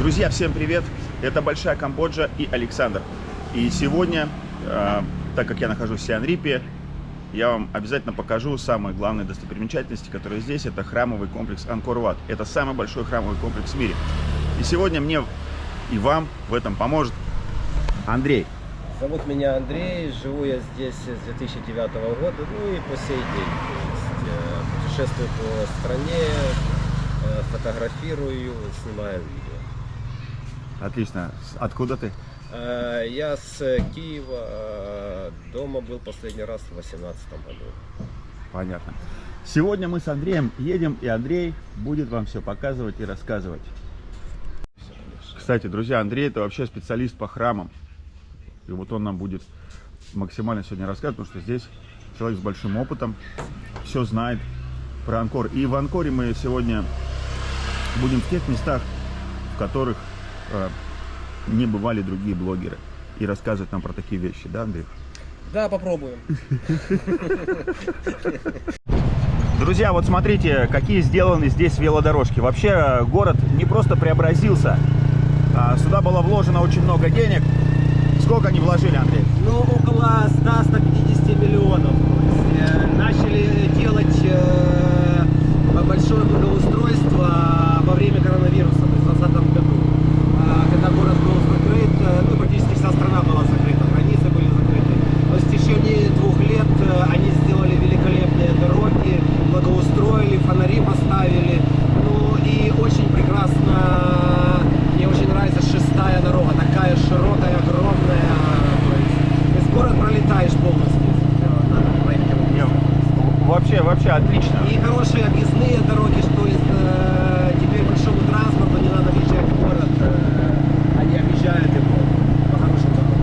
Друзья, всем привет! Это Большая Камбоджа и Александр. И сегодня, так как я нахожусь в Сиам-Рипе, я вам обязательно покажу самые главные достопримечательности, которые здесь. Это храмовый комплекс Ангкор-Ват. Это самый большой храмовый комплекс в мире. И сегодня мне и вам в этом поможет Андрей. Зовут меня Андрей, живу я здесь с 2009 года, ну и по сей день. То есть, путешествую по стране, фотографирую, снимаю видео. Отлично. Откуда ты? Я с Киева, дома был последний раз в 2018 году. Понятно. Сегодня мы с Андреем едем, и Андрей будет вам все показывать и рассказывать. Кстати, друзья, Андрей это вообще специалист по храмам. И вот он нам будет максимально сегодня рассказывать, потому что здесь человек с большим опытом, все знает про Ангкор. И в Ангкоре мы сегодня будем в тех местах, в которых не бывали другие блогеры. И рассказывать нам про такие вещи, да, Андрей? Да, попробуем. Друзья, вот смотрите, какие сделаны здесь велодорожки. Вообще город не просто преобразился, сюда было вложено очень много денег. Сколько они вложили, Андрей? Ну, около 100-150 миллионов. Начали делать большое благоустройство во время коронавируса, то есть в 2020 году. Когда город был закрыт, ну, практически вся страна была закрыта, границы были закрыты. То есть в течение 2 лет они сделали великолепные дороги, благоустроили, фонари поставили. Ну, и очень прекрасно, мне очень нравится 6-я дорога, такая широкая, огромная. То есть город пролетаешь полностью. Вообще отлично. И хорошие объездные дороги, что теперь большому транспорту не надо въезжать в город, они объезжают его по хорошим дорогам.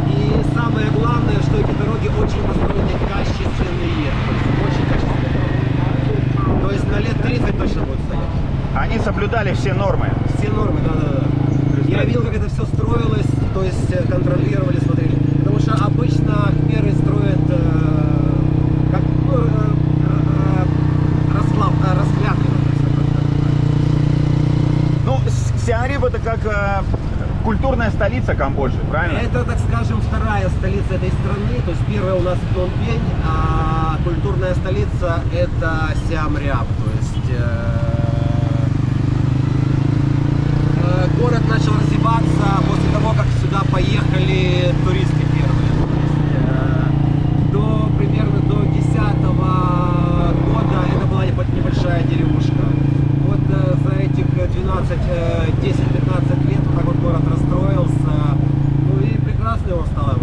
И самое главное, что эти дороги очень построены качественные, очень качественные. То есть на лет 30 точно будут стоять. Они соблюдали все нормы. Все нормы, да. Я видел, как это все строилось, то есть контролировали, смотрели. Потому что обычно хмеры строят как расклятые. Ну, Сиам-Рип это как культурная столица Камбоджи, правильно? Это, так скажем, 2-я столица этой страны. То есть первая у нас Пномпень, а культурная столица это Сиам-Риап. То есть город начал развиваться после того, как сюда поехали туристы первые. Примерно до 10-го года это была небольшая деревушка. Вот за этих 10-15 лет вот так вот город расстроился. Ну и прекрасный он стал.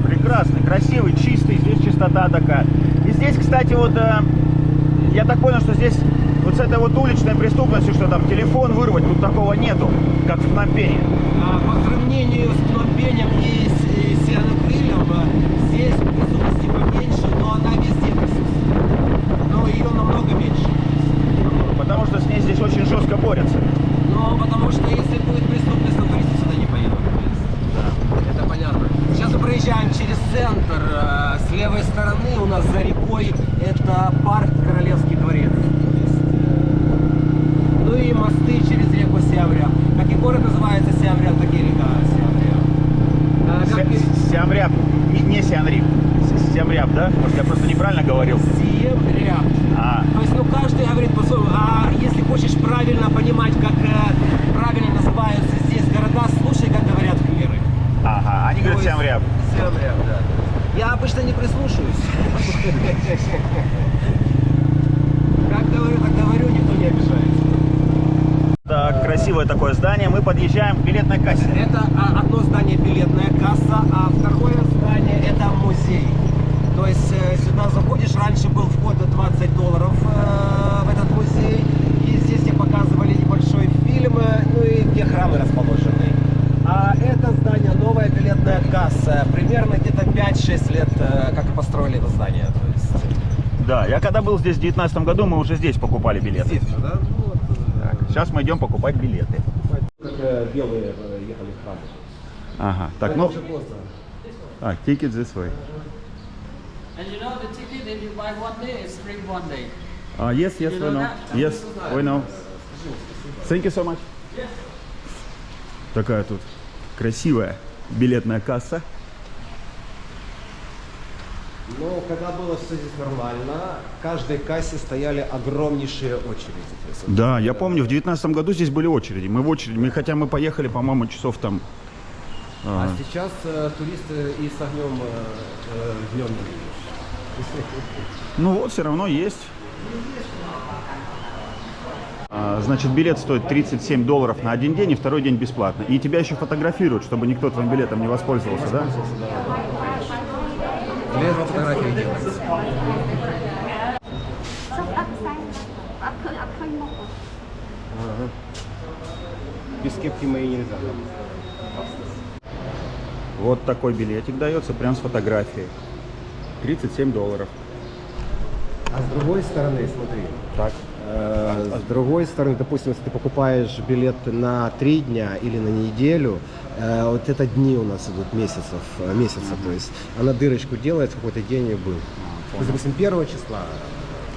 Прекрасный, красивый, чистый, здесь чистота такая. И здесь, кстати, вот я так понял, что здесь вот с этой вот уличной преступностью, что там телефон вырвать, тут такого нету, как в Пномпене. По сравнению с Пномпенем и Сиам-Рипом, здесь преступности поменьше, но она везде присутствует. Но ее намного меньше. Потому что с ней здесь очень жестко борются. Ну, потому что если будет преступность, то туристы сюда не поедут. Да. Это понятно. Сейчас мы проезжаем через центр. С левой стороны у нас за рекой это парк Королевский дворец. Ну и мосты через реку Сиам-Риап. Как и город называется Сиам-Риап, так и река Сиам-Риап. Сиам-Риап, не Сиам-Рип. Сиам-Риап, да? Может, я просто неправильно говорил? Сиам-Риап. То есть, ну, каждый говорит по-своему. А если хочешь правильно понимать, как правильно называются здесь города, слушай, как говорят хмеры. Ага, они говорят Сиам-Риап. Сиам-Риап, да. Я обычно не прислушиваюсь. Как говорю, так говорю, никто не обижается. Это красивое такое здание. Мы подъезжаем к билетной кассе. Это одно здание билетная касса, а второе здание это музей. То есть сюда заходишь, раньше был вход $20 в этот музей. И здесь тебе показывали небольшой фильм, ну и где храмы расположены. А это здание новая билетная касса. Примерно где-то 5-6 лет как построили это здание. То есть... Да, я когда был здесь в 2019 году, мы уже здесь покупали билеты. Здесь, да? Вот, так, сейчас мы идем покупать билеты. Как белые ехали в храм. Ага, так, ну... ticket this way. And you know the ticket, if you buy one day, it's free one day. Yes, we know. Yes, we know. Thank you so much. Такая тут красивая билетная касса. Но когда было все здесь нормально, в каждой кассе стояли огромнейшие очереди. То есть, Да, я помню, в 2019 году здесь были очереди. Мы в очереди, хотя мы поехали, по-моему, часов там... А сейчас туристы и с огнем днем не видишь. Ну вот, все равно есть. Значит, билет стоит $37 на один день, и второй день бесплатно. И тебя еще фотографируют, чтобы никто твоим билетом не воспользовался, да? Для этого фотографии делается. Без кепки моей нельзя. Вот такой билетик дается, прям с фотографией. $37. А с другой стороны, смотри. Так. С другой стороны, допустим, если ты покупаешь билет на 3 дня или на неделю, вот это дни у нас идут месяца, то есть она дырочку делает, в какой-то день и был. То есть, допустим, 1 числа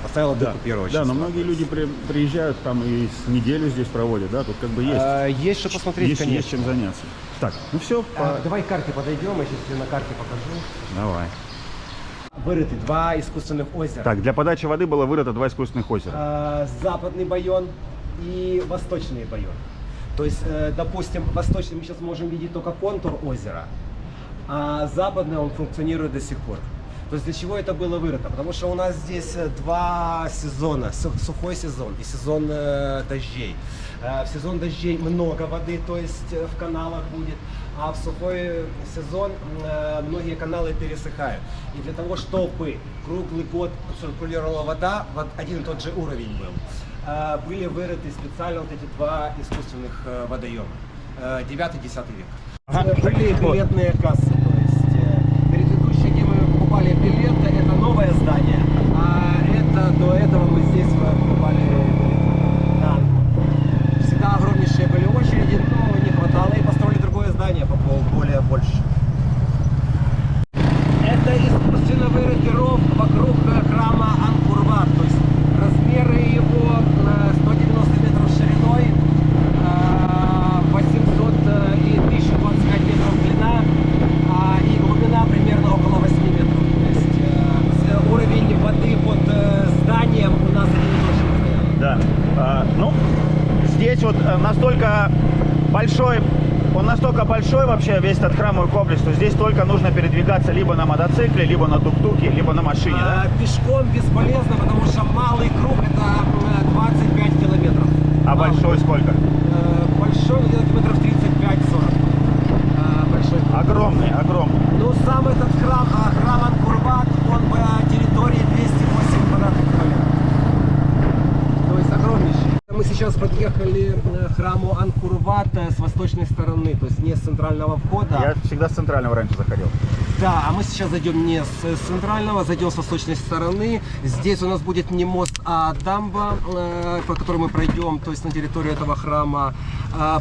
поставила дырку 1 числа. Да, но многие люди приезжают там и с неделю здесь проводят, да, тут как бы есть. Есть что посмотреть, есть, конечно. есть чем заняться. Так, ну все. Давай к карте подойдем, я сейчас тебе на карте покажу. Давай. Вырыты 2 искусственных озера. Так, для подачи воды было вырыто 2 искусственных озера. Западный Байон и восточный Байон. То есть, допустим, восточный мы сейчас можем видеть только контур озера, а западный он функционирует до сих пор. То есть для чего это было вырыто? Потому что у нас здесь 2 сезона, сухой сезон и сезон дождей. В сезон дождей много воды, то есть в каналах будет, а в сухой сезон многие каналы пересыхают. И для того, чтобы круглый год циркулировала вода, вот один и тот же уровень был, были вырыты специально вот эти 2 искусственных водоема. 9-10 век. Были билетные кассы, то есть предыдущие, где мы покупали билеты, это новое здание, а это до этого мы здесь покупали билеты. Да. Всегда огромнейшие были очереди, но не хватало и построили другое здание, более больше. Это искусственно вырытый ров вокруг храма Анкор-Ват, то есть размеры его 190 метров шириной, 800 и 1025 метров длина, и глубина примерно около 8 метров. То есть уровень воды под зданием у нас один и тот же постоянно. Да. Ну, здесь вот настолько большой, он настолько большой вообще, весь этот храмовый комплекс, что здесь только нужно передвигаться либо на мотоцикле, либо на тук-туке, либо на машине, да? Пешком бесполезно, потому что малый круг это 25 километров. А большой сколько? Большой где-то километров 35-40. Большой круг. Огромный, огромный. Ну, сам этот храм Анкор-Ват, он по территории 208 квадратных километров. То есть огромнейший. Мы сейчас подъехали к храму Анкор-Ват с восточной стороны, то есть не с центрального входа. Я всегда с центрального раньше заходил. Да, а мы сейчас зайдем не с центрального, зайдем с восточной стороны. Здесь у нас будет не мост, а дамба, по которой мы пройдем, то есть на территорию этого храма.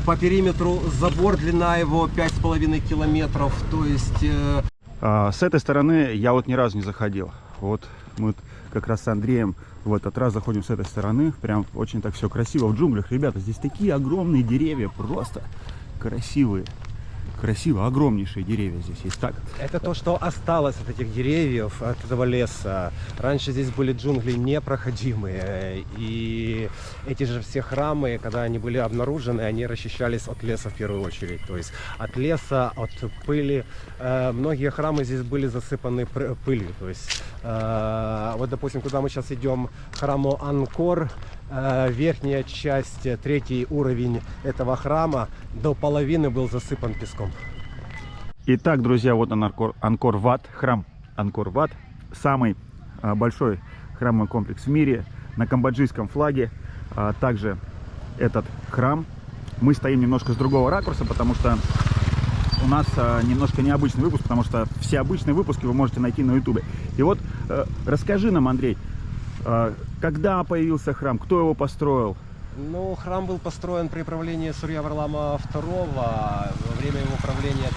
По периметру забор, длина его 5,5 километров, то есть... С этой стороны я вот ни разу не заходил. Вот мы как раз с Андреем в этот раз заходим с этой стороны. Прям очень так все красиво в джунглях. Ребята, здесь такие огромные деревья, просто красивые. Красиво, огромнейшие деревья здесь есть. Так. Это то, что осталось от этих деревьев, от этого леса. Раньше здесь были джунгли непроходимые. И эти же все храмы, когда они были обнаружены, они расчищались от леса в первую очередь. То есть от леса, от пыли. Многие храмы здесь были засыпаны пылью. То есть вот, допустим, куда мы сейчас идем, к храму Анкор, верхняя часть, 3-й уровень этого храма до половины был засыпан песком. Итак, друзья, вот он Анкор-Ват, храм Анкор-Ват, самый большой храмовый комплекс в мире, на камбоджийском флаге. Также этот храм. Мы стоим немножко с другого ракурса, потому что у нас немножко необычный выпуск, потому что все обычные выпуски вы можете найти на ютубе. И вот расскажи нам, Андрей, когда появился храм, кто его построил? Ну, храм был построен при правлении Сурья Варлама II во время его правления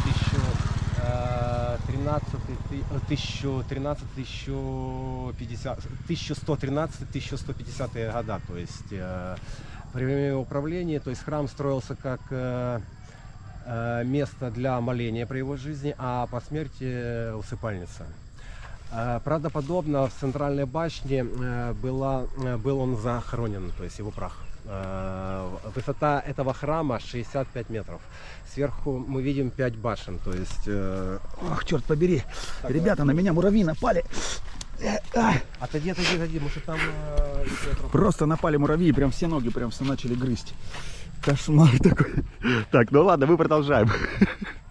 1113-1150 года. То есть при время его правления, то есть храм строился как место для моления при его жизни, а по смерти усыпальница. Правдоподобно в центральной башне был он захоронен, то есть его прах. Высота этого храма 65 метров. Сверху мы видим 5 башен, то есть... Ох, черт побери. Ребята, на меня муравьи напали. Отойди, может там... Просто напали муравьи, прям все ноги, прям все начали грызть. Кошмар такой. Так, ну ладно, мы продолжаем.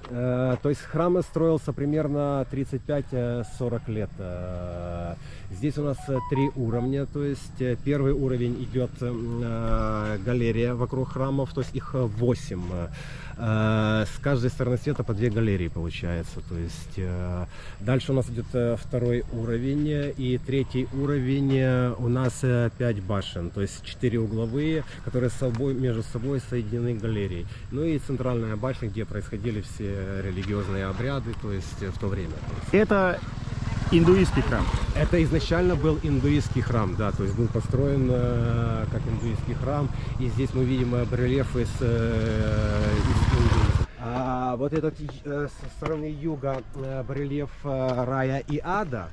То есть храм строился примерно 35-40 лет. Здесь у нас 3 уровня, то есть первый уровень идет галерея вокруг храмов, то есть их 8. С каждой стороны света по 2 галереи получается. То есть дальше у нас идет второй уровень и третий уровень у нас 5 башен, то есть 4 угловые, которые между собой соединены галереей. Ну и центральная башня, где происходили все религиозные обряды, то есть в то время. Это индуистский храм. Это изначально был индуистский храм, да, то есть был построен как индуистский храм, и здесь мы видим барельефы из индуизма. А вот этот со стороны юга барельеф рая и ада,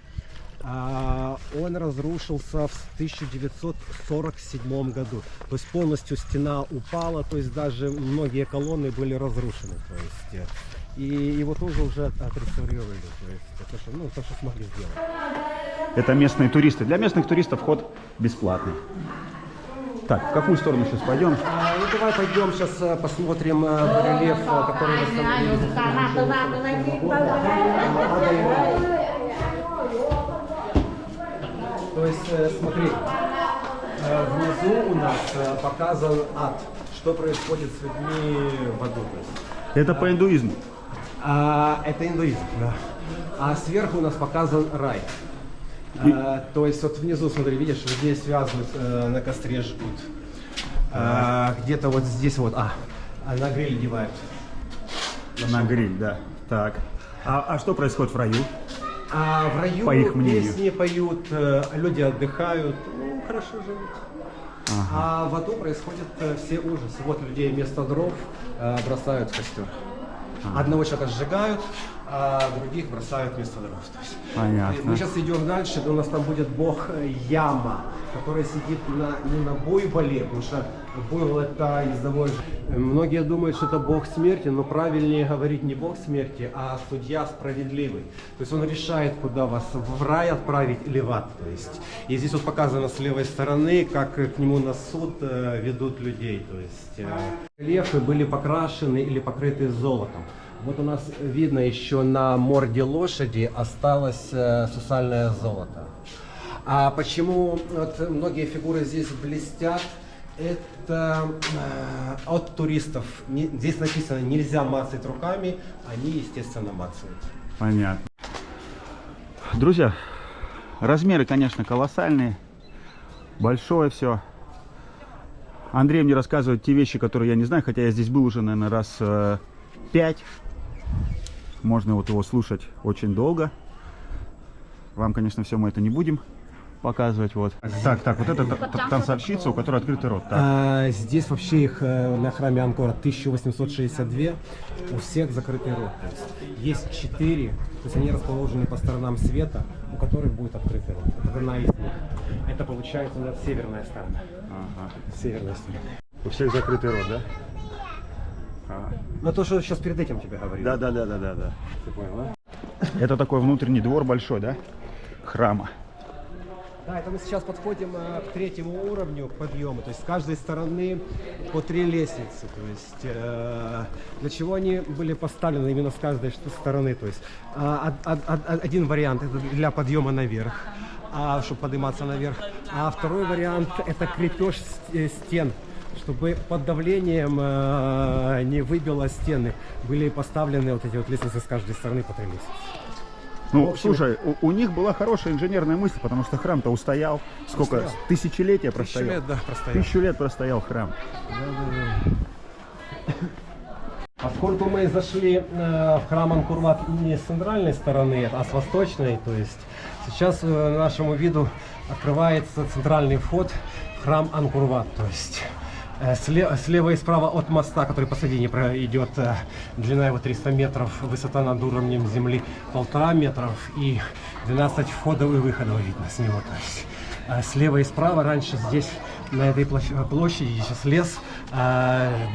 он разрушился в 1947 году. То есть полностью стена упала, то есть даже многие колонны были разрушены. То есть, и его тоже уже отреставрировали. То есть, то, что смогли сделать. Это местные туристы. Для местных туристов вход бесплатный. Так, в какую сторону сейчас пойдем? Ну давай пойдем сейчас посмотрим барельеф, который То есть, смотри, внизу у нас показан ад, что происходит с людьми в аду. Это по индуизму. Это индуизм, да. А сверху у нас показан рай. То есть вот внизу, смотри, видишь, людей связывают, на костре жгут. Где-то вот здесь вот, на гриль девают. На гриль, да. Так. А что происходит в раю? В раю по их мнению. Песни поют, люди отдыхают, хорошо живут. Ага. А в аду происходят все ужасы. Вот людей вместо дров бросают в костер. Одного человека сжигают, а других бросают вместо дров. Понятно. Мы сейчас идем дальше, у нас там будет бог Яма, который сидит не на буйволе, потому что буйвол это ездовой. Многие думают, что это бог смерти, но правильнее говорить не бог смерти, а судья справедливый. То есть он решает, куда вас в рай отправить или в ад. То есть. И здесь вот показано с левой стороны, как к нему на суд ведут людей. То есть рельефы были покрашены или покрыты золотом. Вот у нас видно еще на морде лошади осталось сусальное золото. А почему вот многие фигуры здесь блестят? Это от туристов. Здесь написано, нельзя мацать руками, они, естественно, мацают. Понятно. Друзья, размеры, конечно, колоссальные. Большое все. Андрей мне рассказывает те вещи, которые я не знаю, хотя я здесь был уже, наверное, раз 5. Можно вот его слушать очень долго. Вам, конечно, все мы это не будем показывать. Вот. Так, вот это танцовщица, у которой открытый рот. Здесь вообще их на храме Анкора 1862, у всех закрытый рот. То есть 4, то есть они расположены по сторонам света, у которых будет открытый рот. Это одна из них. Это получается у нас северная сторона. Ага. Северная сторона. У всех закрытый рот, да? Ну то, что сейчас перед этим тебе говорил. Да. Ты понял, да? Это такой внутренний двор большой, да? Храма. Да, это мы сейчас подходим к 3-му уровню подъема. То есть с каждой стороны по 3 лестницы. То есть для чего они были поставлены именно с каждой стороны. То есть один вариант это для подъема наверх, чтобы подниматься наверх. А второй вариант это крепеж стен, чтобы под давлением не выбило стены. Были поставлены вот эти вот лестницы с каждой стороны по 3 лестницы. Ну, общем, слушай, у них была хорошая инженерная мысль, потому что храм-то устоял. Сколько? Тысячелетия простоял. 1000 лет, да, простоял. 1000 лет простоял храм. Поскольку мы зашли в храм Анкор-Ват не с центральной стороны, а с восточной, то есть сейчас нашему виду открывается центральный вход в храм Анкор-Ват. То есть Слева и справа от моста, который посередине идет, длина его 300 метров, высота над уровнем земли 1,5 метров и 12 входов и выходов видно с него. То есть, слева и справа раньше здесь, на этой площади, сейчас лес,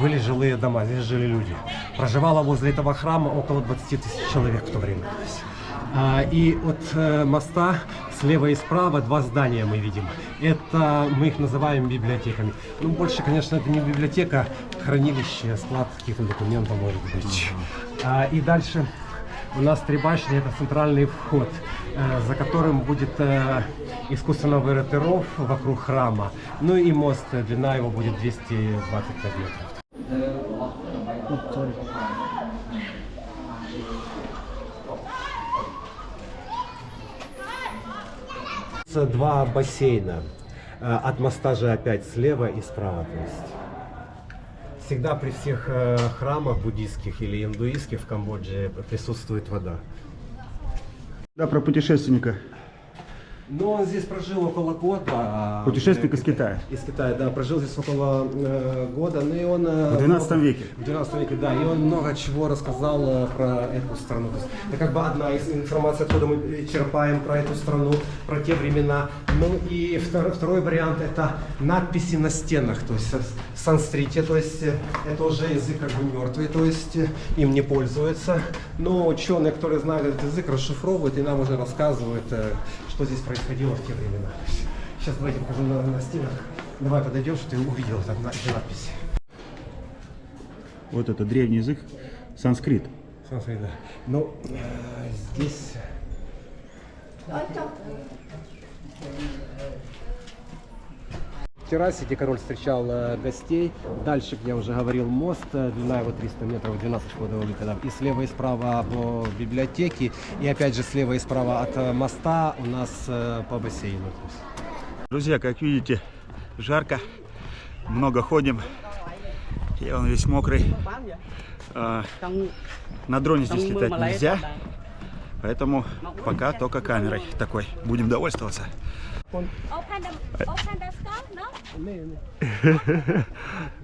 были жилые дома, здесь жили люди. Проживало возле этого храма около 20 тысяч человек в то время. То есть, и от моста слева и справа два здания мы видим. Это мы их называем библиотеками. Ну, больше, конечно, это не библиотека, хранилище, склад каких-то документов, может быть. И дальше у нас 3 башни, это центральный вход, за которым будет искусственно вырытый ров вокруг храма. Ну и мост, длина его будет 225 метров. Два бассейна. От моста же опять слева и справа. То есть всегда при всех храмах буддийских или индуистских в Камбодже присутствует вода. Да, про путешественника. Но он здесь прожил около года. Путешественник из Китая. Из Китая, да, прожил здесь около года. Ну и он В 12 веке. В 12 веке, да. И он много чего рассказал про эту страну. То есть, это как бы одна из информаций, откуда мы черпаем про эту страну, про те времена. Ну и второй вариант — это надписи на стенах, то есть в санскрите, то есть это уже язык как бы мертвый, то есть им не пользуются. Но ученые, которые знают этот язык, расшифровывают и нам уже рассказывают, что здесь происходило в те времена. Сейчас давайте покажу на стенах. Давай подойдем, что ты увидел эти надписи. Вот это древний язык, санскрит. Санскрит, да. Ну, здесь... В террасе, где король встречал гостей. Дальше, как я уже говорил, мост, длина его 300 метров, 12 входов и выходов. И слева и справа по библиотеке. И опять же слева и справа от моста у нас по бассейну. Друзья, как видите, жарко, много ходим. И он весь мокрый. На дроне здесь летать нельзя. Поэтому пока только камерой такой. Будем довольствоваться.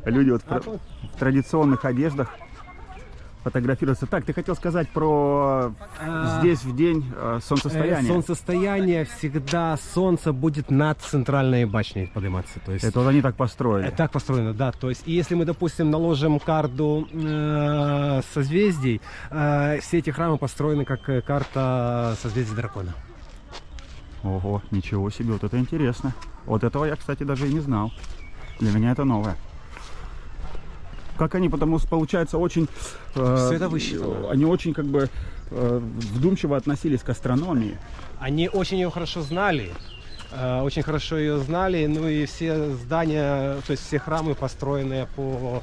Люди вот в традиционных одеждах фотографируются. Так, ты хотел сказать про здесь в день солнцестояния? Солнцестояние всегда солнце будет над центральной башней подниматься. То есть это вот они так построили? Так построено, да. То есть, и если мы, допустим, наложим карту созвездий, все эти храмы построены как карта созвездий дракона. Ого, ничего себе, вот это интересно. Вот этого я, кстати, даже и не знал. Для меня это новое. Как они, потому что, получается, очень... Все это высчитано. Они очень, как бы, вдумчиво относились к астрономии. Они очень ее хорошо знали. Очень хорошо ее знали, ну и все здания, то есть все храмы построены по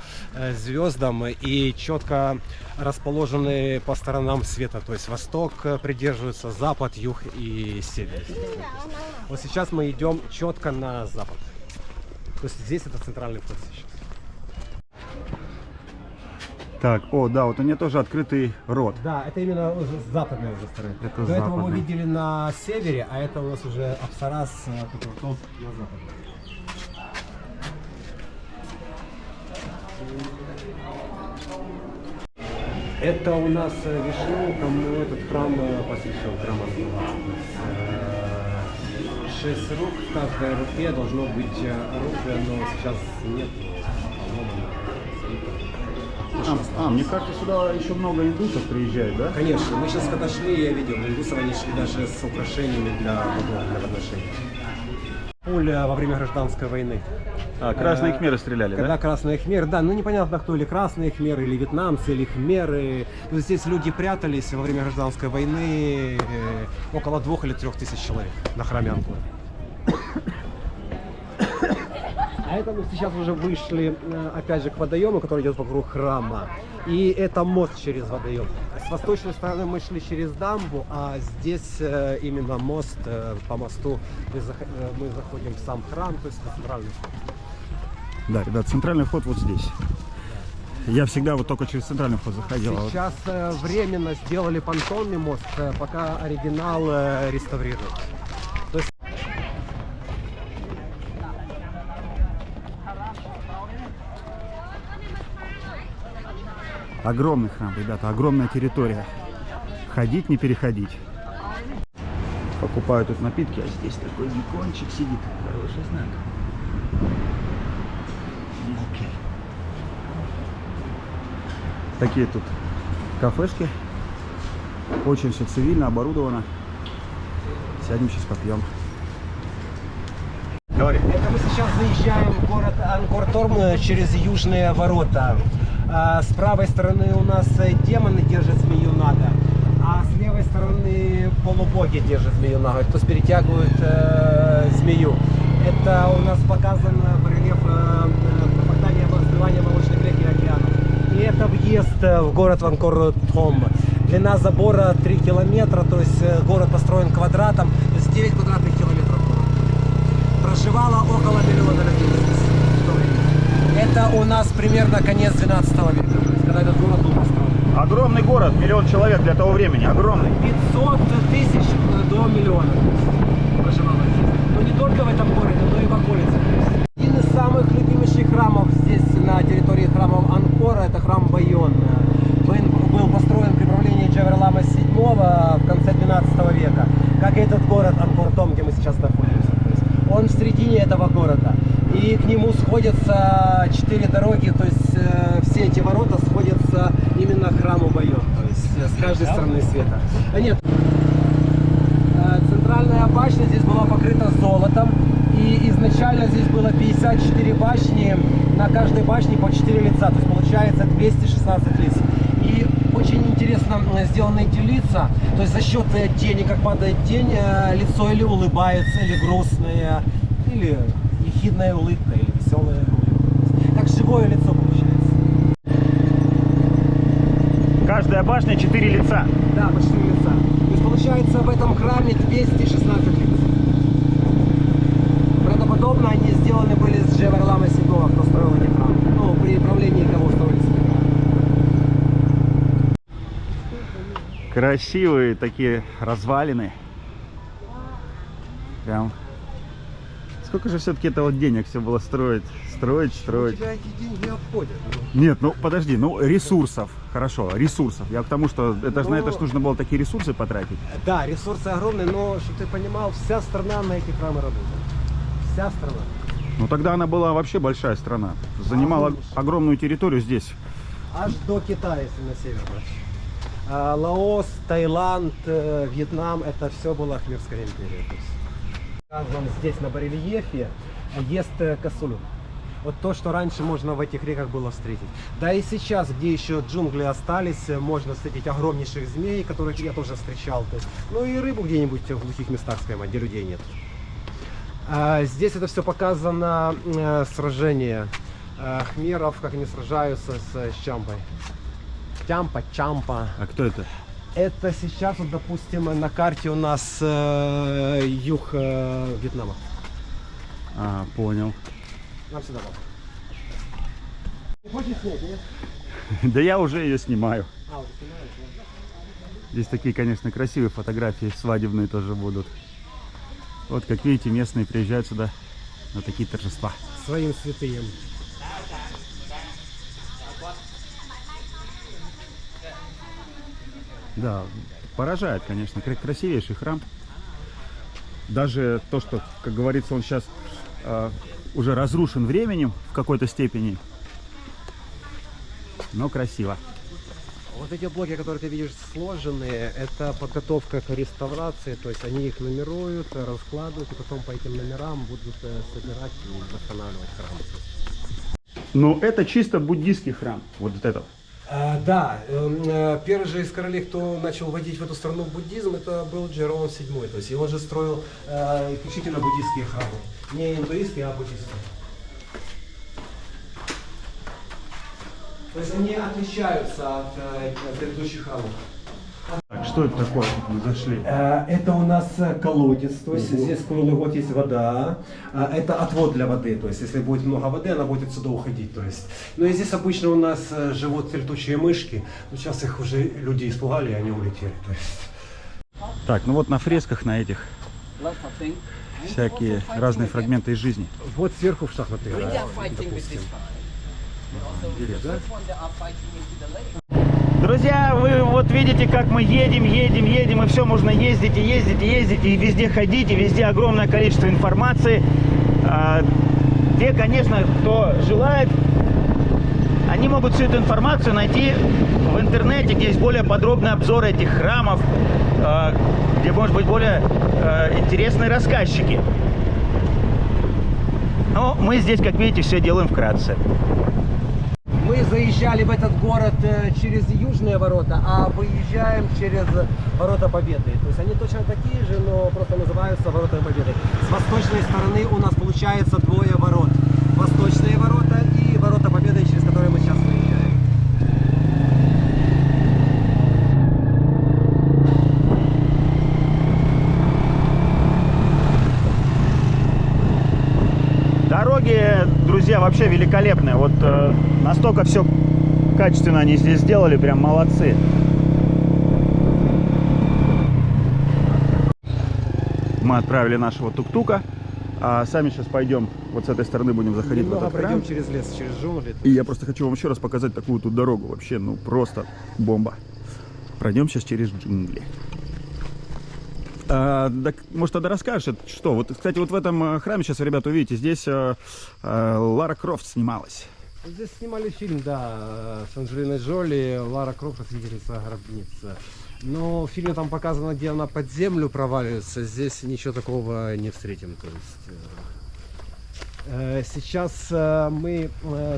звездам и четко расположены по сторонам света, то есть восток придерживается, запад, юг и север. Вот сейчас мы идем четко на запад, то есть здесь это центральный вход сейчас. Так, о, да, вот у нее тоже открытый рот. Да, это именно западная уже сторона. До этого мы видели на севере, а это у нас уже Апсарас, который на западе. Это у нас Вишну, кому этот храм посвящен, храм называется. 6 рук, в каждой руке должно быть оружие, но сейчас нет. Мне кажется, сюда еще много индусов приезжает, да? Конечно. Мы сейчас когда шли, я видел, индусов они шли даже с украшениями для богов, для подношений. Пуля во время гражданской войны. Красные хмеры стреляли, когда да? Красные хмеры, да, ну непонятно кто, или красные хмеры, или вьетнамцы, или хмеры. Но здесь люди прятались во время гражданской войны, около 2 или 3 тысяч человек на храме Анкора. А это мы сейчас уже вышли, опять же, к водоему, который идет вокруг храма. И это мост через водоем. С восточной стороны мы шли через дамбу, а здесь именно мост, по мосту мы заходим в сам храм, то есть на центральный вход. Да, ребят, центральный вход вот здесь. Я всегда вот только через центральный вход заходил. Сейчас временно сделали понтонный мост, пока оригинал реставрируют. Огромный храм, ребята, огромная территория. Ходить, не переходить. Покупаю тут напитки, а здесь такой геккончик сидит. Хороший знак. Окей. Такие тут кафешки. Очень все цивильно, оборудовано. Сядем, сейчас попьем. Говори. Это мы сейчас заезжаем в город Ангкор-Торм через южные ворота. С правой стороны у нас демоны держат змею Нага, а с левой стороны полубоги держат змею Нага, то есть перетягивают змею. Это у нас показан барельеф попадания образования молочных рек и океанов. И это въезд в город Ангкор-Торм. Длина забора 3 километра, то есть город построен квадратом, то есть 9 квадратных километров. Проживало около 1 миллиона людей здесь в то время. Это у нас примерно конец 12 века, когда этот город был построен. Огромный город, 1 миллион человек для того времени, огромный. 500 тысяч до миллиона проживало здесь. Но не только в этом городе, но и в околице. Один из самых любимейших храмов здесь на территории храмов Ангкора — это храм Байон. Был построен при правлении Джавахарлама VII в конце 12 века, как и этот город Ангкор-Торм, где мы сейчас находимся. То есть он в середине этого города. И к нему сходятся 4 дороги, то есть все эти ворота сходятся именно к храму Байон, то есть с каждой стороны света. Нет, центральная башня здесь была покрыта золотом, и изначально здесь было 54 башни, на каждой башне по 4 лица, то есть получается 216 лиц. И очень интересно сделаны эти лица, то есть за счет тени, как падает тень, лицо или улыбается, или грустное, или ехидная улыбка, или веселая улыбка. Как живое лицо получается. Каждая башня 4 лица. Да, по 4 лица. То есть получается в этом храме 216 лиц. Правдоподобно они сделаны были с Джавахарлама VII, кто строил эти храмы. Ну, при правлении кого строились. Красивые такие развалины. Прям. Сколько же все-таки это вот денег все было строить? Строить. У тебя эти деньги обходят. Нет, ну подожди, ну ресурсов. Хорошо, ресурсов. Я к тому, что это же на это ж нужно было такие ресурсы потратить. Да, ресурсы огромные, но, чтобы ты понимал, вся страна на эти храмы работает. Вся страна. Ну тогда она была вообще большая страна. Занимала огромную территорию здесь. Аж до Китая, если на север брать. Лаос, Таиланд, Вьетнам, это все была Khmerская империя. Показан здесь на барельефе ест косулю. Вот то, что раньше можно в этих реках было встретить. Да и сейчас, где еще джунгли остались, можно встретить огромнейших змей, которых я тоже встречал. Ну и рыбу где-нибудь в глухих местах споймать, где людей нет. Здесь это все показано, сражение хмеров, как они сражаются с Чампой. Чампа. А кто это? Это сейчас, вот, допустим, на карте у нас юг Вьетнама. А, понял. Нам сюда надо. Не хочешь снять, нет? Да я уже ее снимаю. Вот снимаешь, да? Здесь такие, конечно, красивые фотографии свадебные тоже будут. Вот, как видите, местные приезжают сюда на такие торжества. Своим святым. Да, поражает, конечно, красивейший храм. Даже то, что, как говорится, он сейчас уже разрушен временем в какой-то степени, но красиво. Вот эти блоки, которые ты видишь сложенные, это подготовка к реставрации, то есть они их нумеруют, раскладывают, и потом по этим номерам будут собирать и восстанавливать храм. Но это чисто буддийский храм, вот этот. Да, первый же из королей, кто начал вводить в эту страну буддизм, это был Джеромон VII. То есть он же строил исключительно буддийские храмы. Не индуистские, а буддийские. То есть они отличаются от предыдущих храмов. Так, что это такое? Мы зашли. Это у нас колодец, то есть здесь круглый год есть вода. Это отвод для воды, то есть если будет много воды, она будет отсюда уходить. То есть. Ну и здесь обычно у нас живут летучие мышки, но сейчас их уже люди испугали, и они улетели. То есть. Так, ну вот на фресках, на этих всякие разные фрагменты из жизни. Вот сверху в шахматы играют. Интересно. Друзья, вы вот видите, как мы едем, и все, можно ездить, и везде ходить, и везде огромное количество информации. Те, конечно, кто желает, они могут всю эту информацию найти в интернете, где есть более подробный обзор этих храмов, где, может быть, более интересные рассказчики. Но мы здесь, как видите, все делаем вкратце. Мы заезжали в этот город через южные ворота, а выезжаем через ворота Победы. То есть они точно такие же, но просто называются воротами Победы. С восточной стороны у нас получается двое ворот. Восточные ворота и ворота Победы, через которые мы сейчас выезжаем. Дороги, друзья, вообще великолепные. Вот настолько все качественно они здесь сделали, прям молодцы. Мы отправили нашего тук-тука, а сами сейчас пойдем вот с этой стороны, будем заходить Немного в этот храм. пройдем через лес, через джунгли. И я просто хочу вам еще раз показать такую тут дорогу. Вообще, ну просто бомба. Пройдем сейчас через джунгли. Так, может, тогда расскажешь, что? Вот, кстати, вот в этом храме сейчас, ребята, увидите, здесь Лара Крофт снималась. Здесь снимали фильм, да, с Анджелиной Джоли, Лара Крофт, расхитительница гробниц. Но в фильме там показано, где она под землю проваливается. Здесь ничего такого не встретим. То есть, сейчас мы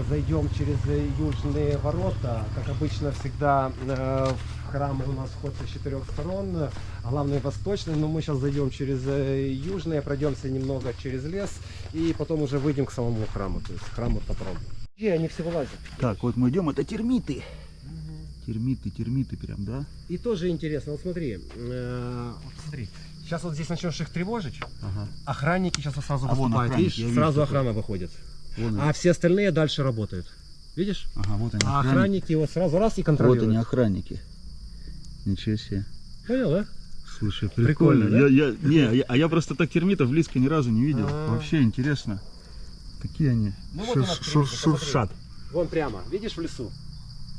зайдем через южные ворота. Как обычно, всегда в храмы у нас вход с 4 сторон. Главный восточный, но мы сейчас зайдем через южные, пройдемся немного через лес и потом уже выйдем к самому храму, то есть к храму Топром. И они все вылазят. Так, вот мы идем, это термиты. Термиты прям, да? И тоже интересно, вот смотри, смотри, сейчас вот здесь начнешь их тревожить, Ага. охранники сейчас сразу вон выступают, охранники, видишь, я вижу сразу такое. охрана выходит, Вон а все остальные дальше работают, видишь? Ага, вот они. А охранники вот сразу раз и Вот контролируют. они, охранники. Ничего себе. Понял, да? Слушай, Прикольно, прикольно. Я просто так термитов близко ни разу не видел. А. Вообще интересно. Какие они Ну вот у нас термиты, шуршат. Вон прямо, видишь в лесу?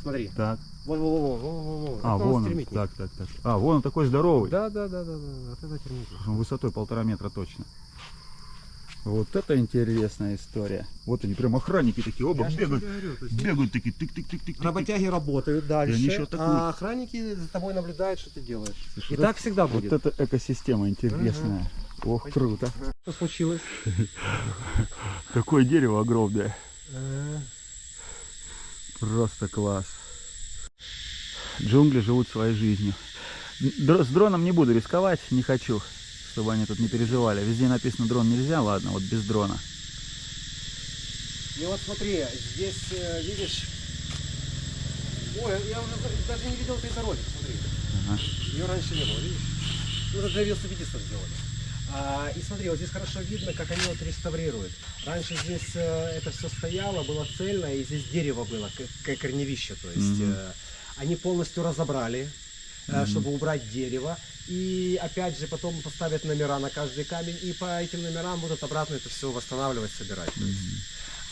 Смотри. Так. Вон. А, Это у нас вон он. термитник. Так. А, вон он такой здоровый. Да. Вот это термитник. Он высотой 1,5 метра точно. Вот это интересная история. Вот они, прям охранники такие, оба Я же бегают. тебе говорю, то есть Бегают такие, тык-тык-тык-тык. работяги работают дальше, И они еще атакуют. а охранники за тобой наблюдают, что ты делаешь. Слушай, И вот так всегда будет. Вот это экосистема интересная. Ох, круто. Что случилось? Какое дерево огромное. Просто класс. Джунгли живут своей жизнью. С дроном не буду рисковать, не хочу, чтобы они тут не переживали. Везде написано дрон нельзя, ладно, вот без дрона. И вот смотри, здесь видишь... Ой, я уже даже не видел этой дороги, смотри. Ага. Ее раньше не было, видишь? Ну, это для велосипедистов сделали. И смотри, вот здесь хорошо видно, как они вот реставрируют. Раньше здесь это все стояло, было цельно, и здесь дерево было, как корневище. То есть они полностью разобрали, чтобы убрать дерево. И опять же потом поставят номера на каждый камень, и по этим номерам будут обратно это все восстанавливать, собирать.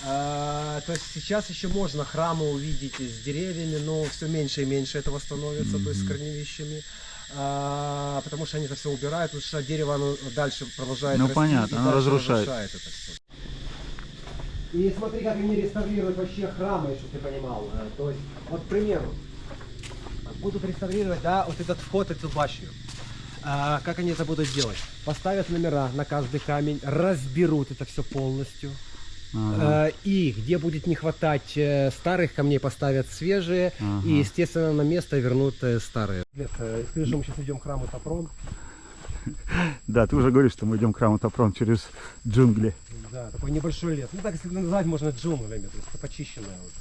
То есть сейчас еще можно храмы увидеть с деревьями, но все меньше и меньше этого становится, то есть с корневищами. Потому что они это все убирают, потому что дерево оно дальше продолжает расти, понятно, и оно дальше разрушает. это все. И смотри, как они реставрируют вообще храмы, чтобы ты понимал. То есть, вот, к примеру, будут реставрировать, да, вот этот вход, эту башню. Как они это будут делать? Поставят номера на каждый камень, разберут это все полностью. Ага. И где будет не хватать старых камней, поставят свежие. Ага. И, естественно, на место вернут старые. Скажи, что мы сейчас идем к храму Топром. Да, ты уже говоришь, что мы идем к храму Топром через джунгли. Да, такой небольшой лес. Ну так, если назвать можно джунглями, то есть это почищенное. Вот.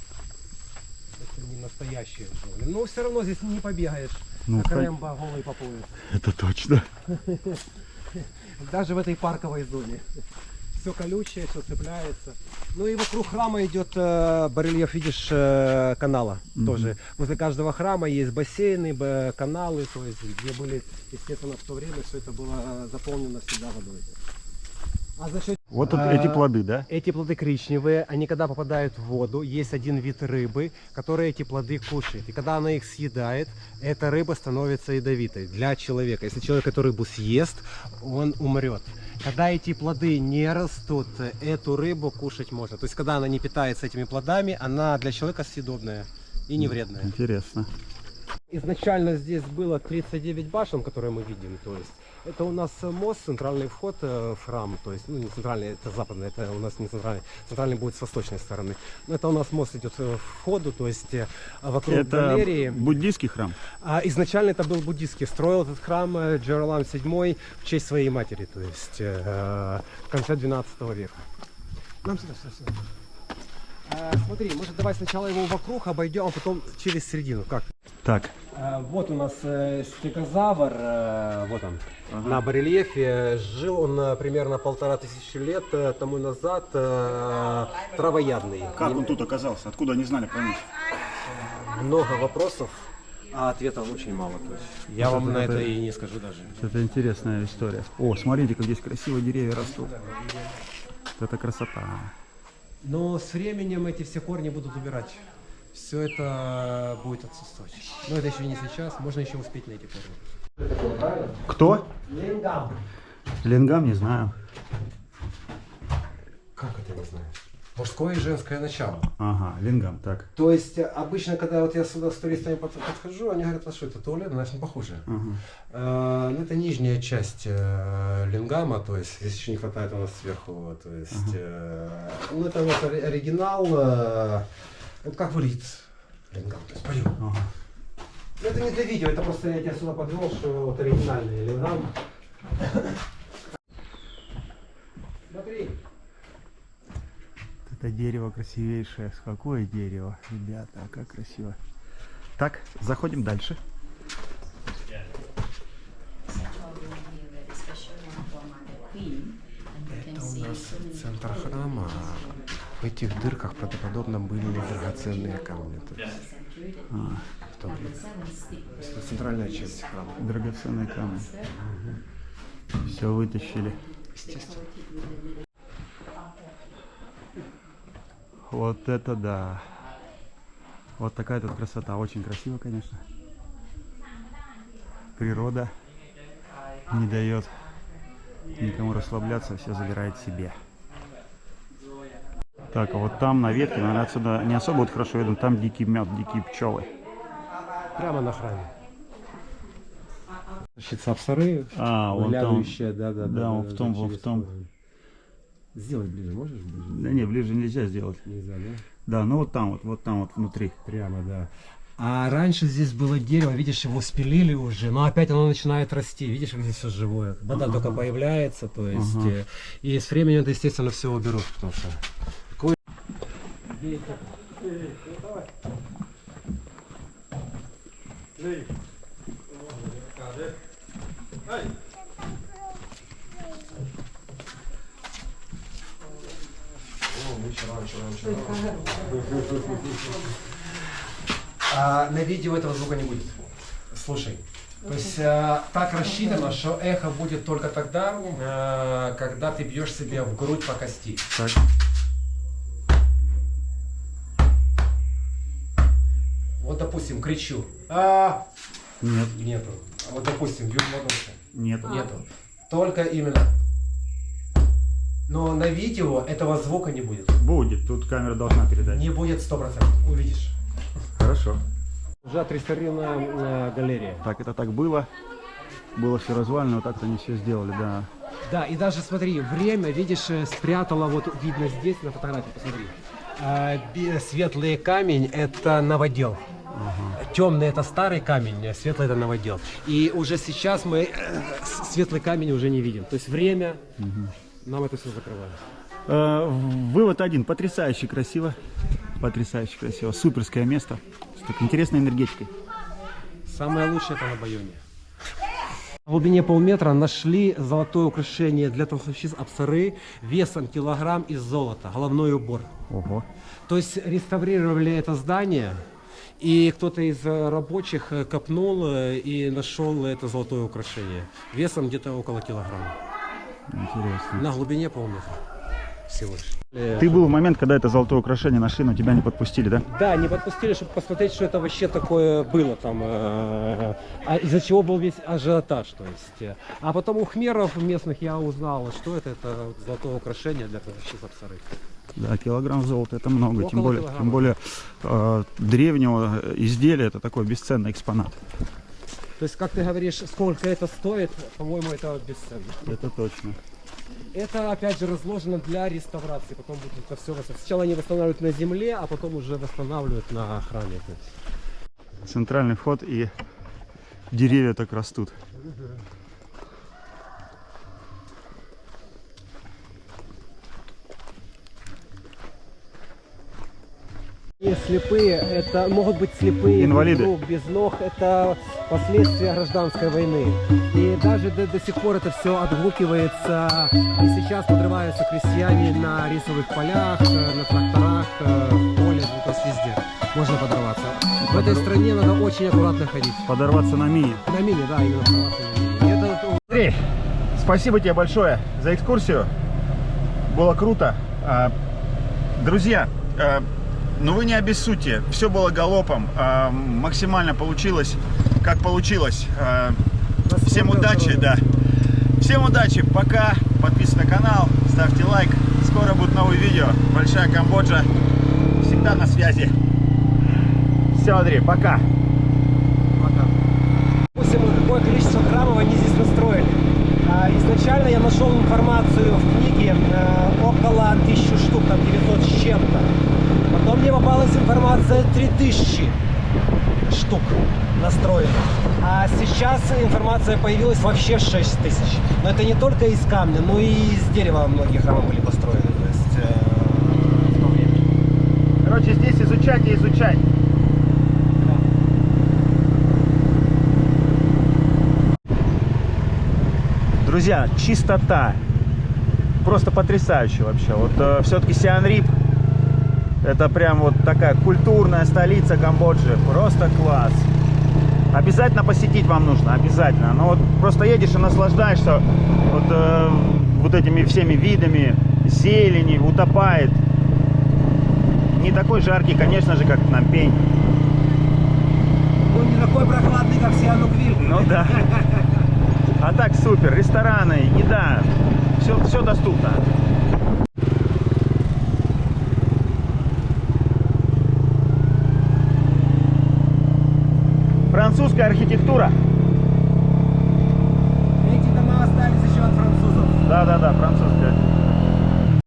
Это не настоящие джунгли. Но все равно здесь не побегаешь. Ну, Как Рэмбо голый по пояс. Это точно. Даже в этой парковой зоне. Все колючее, все цепляется. Ну и вокруг храма идет барельеф, видишь, канала тоже. Возле каждого храма есть бассейны, каналы, то есть где были, естественно, в то время все это было заполнено всегда водой. А за счет Вот тут эти плоды, да? Эти плоды коричневые, они когда попадают в воду, есть один вид рыбы, который эти плоды кушает. И когда она их съедает, эта рыба становится ядовитой для человека. Если человек эту рыбу съест, он умрет. Когда эти плоды не растут, эту рыбу кушать можно. То есть когда она не питается этими плодами, она для человека съедобная и не вредная. Интересно. Изначально здесь было 39 башен, которые мы видим. То есть это у нас мост, центральный вход в храм. То есть, ну не центральный, это западный, это у нас не центральный. Центральный будет с восточной стороны. Но это у нас мост идет в входу, то есть вокруг Это галереи. буддийский храм? Изначально это был буддийский. Строил этот храм Джералам VII в честь своей матери, то есть в конце 12 века. Нам сюда, сюда. Смотри, может давай сначала его вокруг обойдем, а потом через середину. Как? Так. Вот у нас стегозавр, вот он, на барельефе. Жил он примерно 1500 лет тому назад, травоядный. Как он тут оказался? Откуда они знали про них? Много вопросов, а ответов очень мало. То есть я вам на это и не скажу даже. Это интересная история. О, смотрите, как здесь красиво деревья растут. Это красота. Но с временем эти все корни будут убирать. Все это будет отсутствовать. Но это еще не сейчас, можно еще успеть на эти корни. Кто? Лингам. Ленгам, не знаю. Как это не знаешь? Мужское и женское начало. Ага, лингам, так. То есть обычно, когда вот я сюда с туристами подхожу, они говорят, а что это туалет, значит, похоже. Ну, это нижняя часть лингама, то есть здесь еще не хватает у нас сверху, то есть, ну это вот оригинал, вот как вылит лингам, то есть пою. Ну, это не для видео, это просто я тебя сюда подвел, что вот оригинальный лингам. Смотри. Это дерево красивейшее. Какое дерево, ребята, как красиво. Так, заходим дальше. Это у нас центр храма. В этих дырках правдоподобно были драгоценные камни. Это центральная часть храма. Драгоценные камни. Все вытащили. Естественно. Вот это да. Вот такая тут красота. Очень красиво, конечно. Природа не дает никому расслабляться, все забирает себе. Так, а вот там на ветке, наверное, отсюда не особо вот хорошо видно, там дикий мед, дикие пчелы. Прямо на храме. Щица Апсары, выглядывающая, да, в том. Сделай ближе, можешь ближе? Да не, ближе нельзя сделать. Нельзя, да? Да, ну вот там вот внутри. Прямо, да. А раньше здесь было дерево, видишь, его спилили уже, но опять оно начинает расти. Видишь, как здесь все живое. Вода только появляется, то есть, и с временем это, естественно, все уберут, потому что... На видео этого звука не будет. Слушай. То есть так рассчитано, что эхо будет только тогда, когда ты бьешь себе в грудь по кости. Так. Вот, допустим, кричу. Нет. Нету. Вот, допустим, бью в ладоши. Нету. Нету. Только именно. Но на видео этого звука не будет. Будет, тут камера должна передать. Не будет 100%. Увидишь. Хорошо. Уже отреставрированная галерея. Так, это так было. Было все развалено, вот так они все сделали, да. Да, и даже смотри, время, видишь, спрятало, вот видно здесь на фотографии, посмотри. Светлый камень это новодел. Темный это старый камень, светлый это новодел. И уже сейчас мы светлый камень уже не видим. То есть время нам это все закрывает. Вывод один. Потрясающе красиво. Потрясающе красиво. Суперское место. С такой интересной энергетикой. Самое лучшее это на Байоне. В глубине полметра нашли золотое украшение для танцовщиц Апсары весом килограмм из золота. Головной убор. Ого. То есть реставрировали это здание. И кто-то из рабочих копнул и нашел это золотое украшение. Весом где-то около килограмма. Интересно. На глубине полметра всего лишь. Ты был в момент, когда это золотое украшение нашли, но тебя не подпустили, да? Да, не подпустили, чтобы посмотреть, что это вообще такое было там, из-за чего был весь ажиотаж, то есть. А потом у хмеров местных я узнал, что это золотое украшение для продавщиц Апсары. Да, килограмм золота это много, Около тем более древнего изделия, это такой бесценный экспонат. То есть, как ты говоришь, сколько это стоит, по-моему, это бесценно. Это точно. Это, опять же, разложено для реставрации, потом будет это все. Сначала они восстанавливают на земле, а потом уже восстанавливают на храме. Центральный вход, и деревья так растут. И слепые, это могут быть слепые, Инвалиды. без рук, без ног, это последствия гражданской войны. И даже до сих пор это все отгукивается. И сейчас подрываются крестьяне на рисовых полях, на тракторах, в поле, ну, то есть везде можно подорваться. В этой стране надо очень аккуратно ходить. Подорваться на мини. На мини, да, именно подорваться на мини. И это вот Андрей, спасибо тебе большое за экскурсию. Было круто. Друзья, ну вы не обессудьте. Все было галопом. Максимально получилось, как получилось. Всем удачи, да. Всем удачи. Пока. Подписывайтесь на канал, ставьте лайк. Скоро будут новые видео. Большая Камбоджа. Всегда на связи. Все, Андрей, пока. Допустим, какое количество храмов они здесь настроили. Изначально я нашел информацию в книге около 1000 штук, там 900 с чем-то. Потом мне попалась информация 3000 штук настроенных. А сейчас информация появилась вообще 6000. Но это не только из камня, но и из дерева многие храмы были построены. То есть, в то время. Короче, здесь изучать и изучать. Друзья, чистота. Просто потрясающе вообще. Вот все-таки Сиам-Рип это прям вот такая культурная столица Камбоджи. Просто класс. Обязательно посетить вам нужно, обязательно. Но вот просто едешь и наслаждаешься вот этими всеми видами, зелени, утопает. Не такой жаркий, конечно же, как Пномпень. Он не такой прохладный, как Сиануквиль. Ну да. А так супер, рестораны, еда, все доступно. Французская архитектура.